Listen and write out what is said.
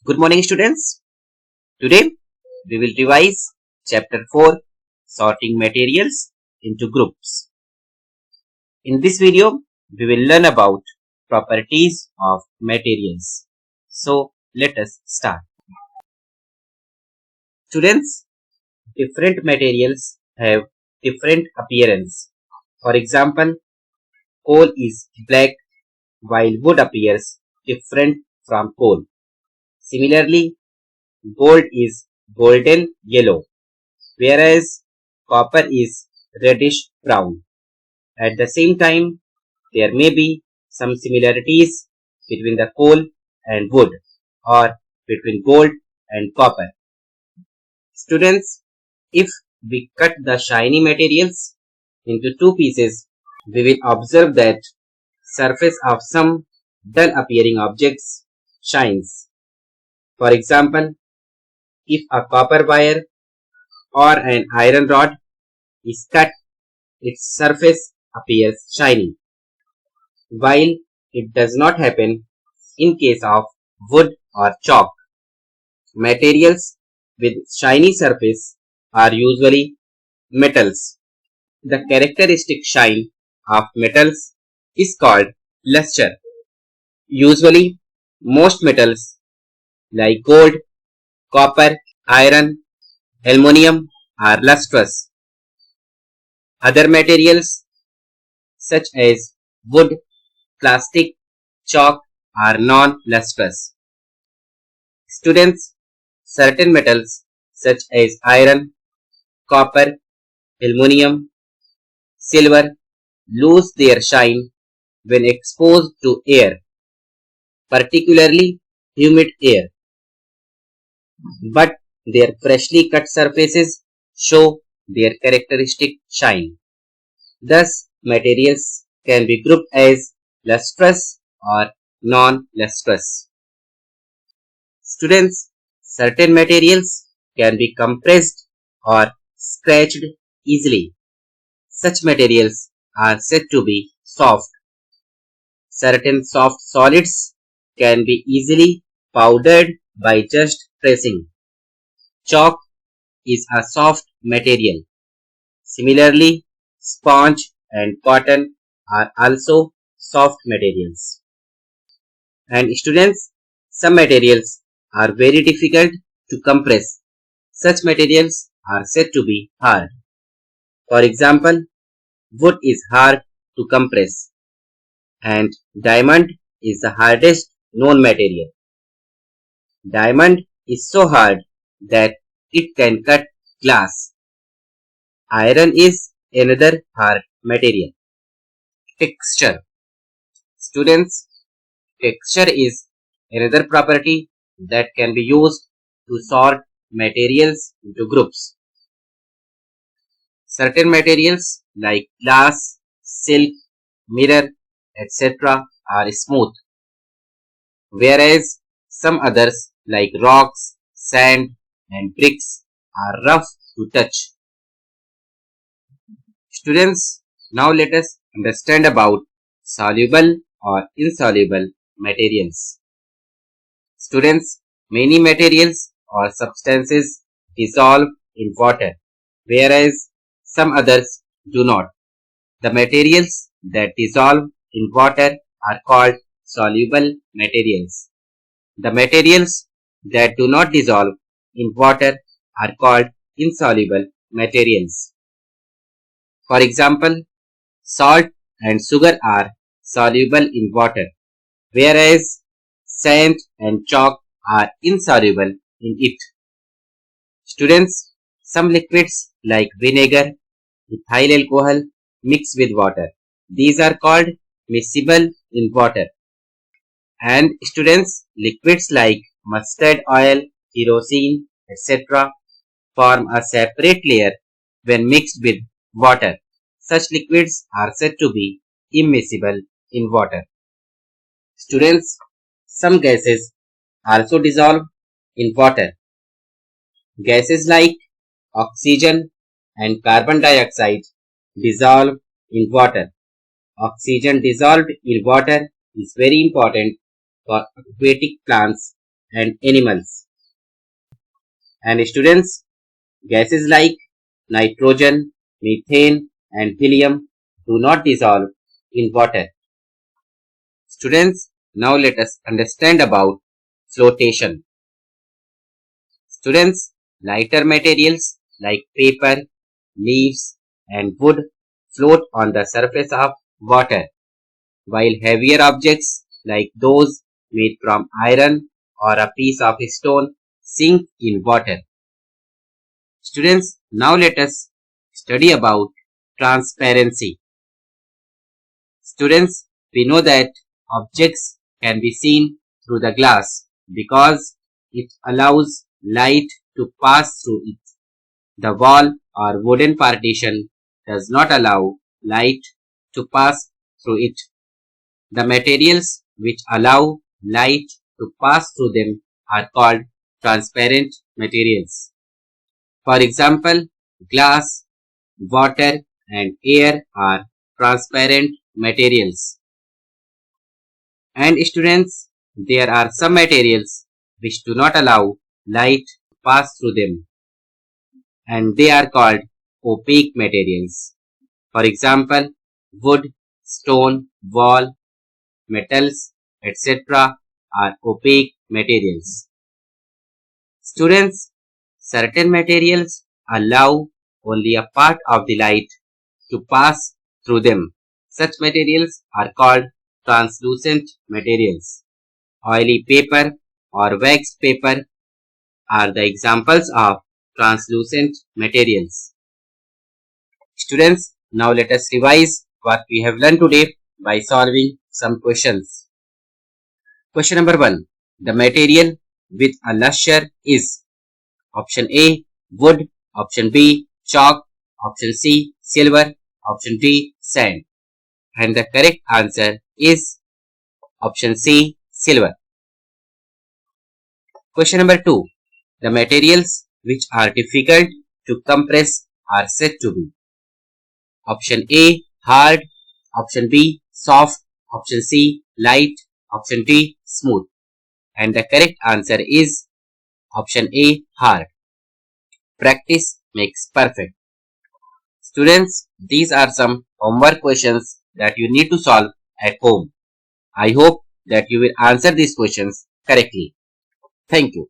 Good morning, students. Today we will revise chapter 4, sorting materials into groups. In this video, we will learn about properties of materials. So let us start. Students, different materials have different appearance. For example, coal is black while wood appears different from coal. Similarly, gold is golden yellow, whereas copper is reddish brown. At the same time, there may be some similarities between the coal and wood or between gold and copper. Students, if we cut the shiny materials into two pieces, we will observe that surface of some dull appearing objects shines. For example, if a copper wire or an iron rod is cut, its surface appears shiny, while it does not happen in case of wood or chalk. Materials with shiny surface are usually metals. The characteristic shine of metals is called luster. Usually, most metals like gold, copper, iron, aluminum are lustrous. Other materials such as wood, plastic, chalk are non-lustrous. Students, certain metals such as iron, copper, aluminum, silver lose their shine when exposed to air, particularly humid air, but their freshly cut surfaces show their characteristic shine. Thus, materials can be grouped as lustrous or non-lustrous. Students, certain materials can be compressed or scratched easily. Such materials are said to be soft. Certain soft solids can be easily powdered by just pressing. Chalk is a soft material. Similarly, sponge and cotton are also soft materials. And students, some materials are very difficult to compress. Such materials are said to be hard. For example, wood is hard to compress and diamond is the hardest known material. Diamond is so hard that it can cut glass. Iron is another hard material. Texture. Students, texture is another property that can be used to sort materials into groups. Certain materials like glass, silk, mirror, etc. are smooth, whereas some others like rocks, sand, and bricks are rough to touch. Students, now let us understand about soluble or insoluble materials. Students, many materials or substances dissolve in water, whereas some others do not. The materials that dissolve in water are called soluble materials. The materials that do not dissolve in water are called insoluble materials. For example, salt and sugar are soluble in water, whereas sand and chalk are insoluble in it. Students, some liquids like vinegar, ethyl alcohol mix with water. These are called miscible in water. And students, liquids like mustard oil, kerosene, etc. form a separate layer when mixed with water. Such liquids are said to be immiscible in water. Students, some gases also dissolve in water. Gases like oxygen and carbon dioxide dissolve in water. Oxygen dissolved in water is very important for aquatic plants and animals. And students, gases like nitrogen, methane and helium do not dissolve in water. Students, now let us understand about flotation. Students, lighter materials like paper, leaves and wood float on the surface of water, while heavier objects like those made from iron or a piece of stone sink in water. Students, now let us study about transparency. Students, we know that objects can be seen through the glass because it allows light to pass through it. The wall or wooden partition does not allow light to pass through it. The materials which allow light to pass through them are called transparent materials. For example, glass, water and air are transparent materials. And students, there are some materials which do not allow light to pass through them, and they are called opaque materials. For example, wood, stone, wall, metals, etc. are opaque materials. Students, certain materials allow only a part of the light to pass through them. Such materials are called translucent materials. Oily paper or waxed paper are the examples of translucent materials. Students, now let us revise what we have learned today by solving some questions. Question number 1. The material with a lustre is option A, wood, option B, chalk, option C, silver, option D, sand. And the correct answer is option C, silver. Question number 2. The materials which are difficult to compress are said to be option A, hard, option B, soft, option C, light, option D, smooth. And the correct answer is option A, hard. Practice makes perfect. Students, these are some homework questions that you need to solve at home. I hope that you will answer these questions correctly. Thank you.